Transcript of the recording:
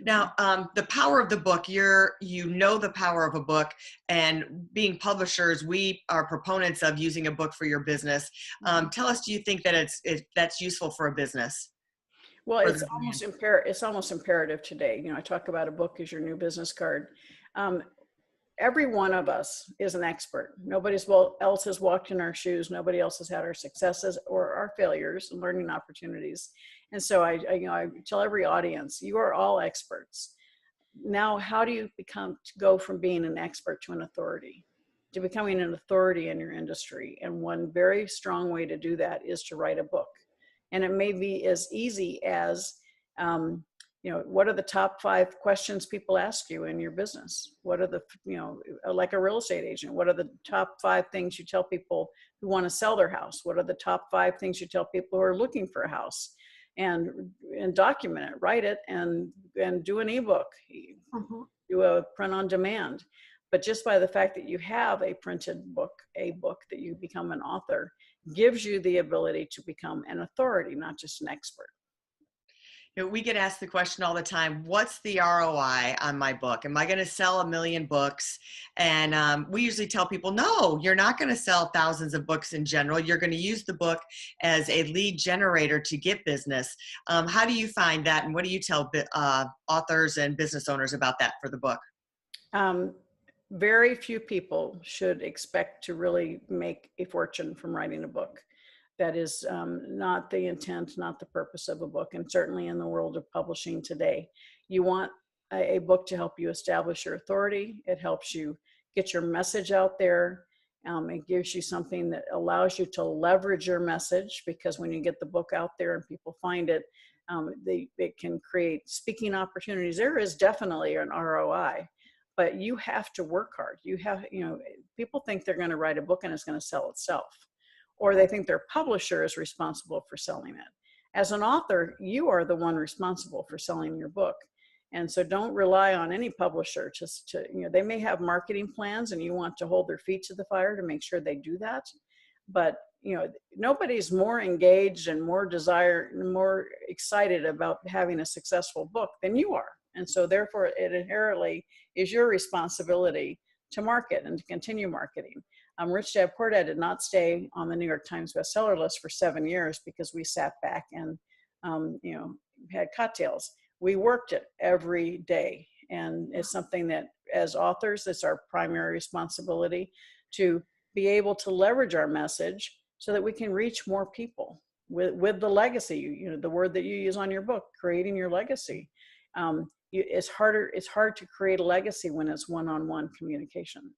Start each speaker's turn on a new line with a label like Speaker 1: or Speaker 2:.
Speaker 1: Now, the power of the book, you know the power of a book, and being publishers, we are proponents of using a book for your business. Tell us, do you think that that's useful for a business?
Speaker 2: Well,
Speaker 1: For the brand?
Speaker 2: it's almost imperative today. I talk about a book as your new business card. Um, every one of us is an expert. Else has walked in our shoes. Nobody else has had our successes or our failures and learning opportunities. And so I tell every audience, you are all experts. Now, how do you go from being an expert to an authority, to becoming an authority in your industry? And one very strong way to do that is to write a book. And it may be as easy as, what are the top 5 questions people ask you in your business? What are like a real estate agent, what are the top 5 things you tell people who want to sell their house? What are the top 5 things you tell people who are looking for a house? And document it, write it, and do an ebook, do a print on demand. But just by the fact that you have a printed book, a book that you become an author, gives you the ability to become an authority, not just an expert.
Speaker 1: We get asked the question all the time, what's the ROI on my book? Am I going to sell 1 million books? And we usually tell people, no, you're not going to sell thousands of books in general. You're going to use the book as a lead generator to get business. How do you find that? And what do you tell authors and business owners about that for the book?
Speaker 2: Very few people should expect to really make a fortune from writing a book. That is not the intent, not the purpose of a book. And certainly in the world of publishing today, you want a book to help you establish your authority. It helps you get your message out there. It gives you something that allows you to leverage your message, because when you get the book out there and people find it, it can create speaking opportunities. There is definitely an ROI, but you have to work hard. People think they're going to write a book and it's going to sell itself, or they think their publisher is responsible for selling it. As an author, you are the one responsible for selling your book. And so don't rely on any publisher they may have marketing plans and you want to hold their feet to the fire to make sure they do that. But, nobody's more engaged and more excited about having a successful book than you are. And so therefore it inherently is your responsibility to market and to continue marketing. Rich Dad Poor Dad did not stay on the New York Times bestseller list for 7 years because we sat back and, had cocktails. We worked it every day. And it's something that as authors, it's our primary responsibility to be able to leverage our message so that we can reach more people with the legacy, the word that you use on your book, creating your legacy. It's hard to create a legacy when it's one-on-one communication.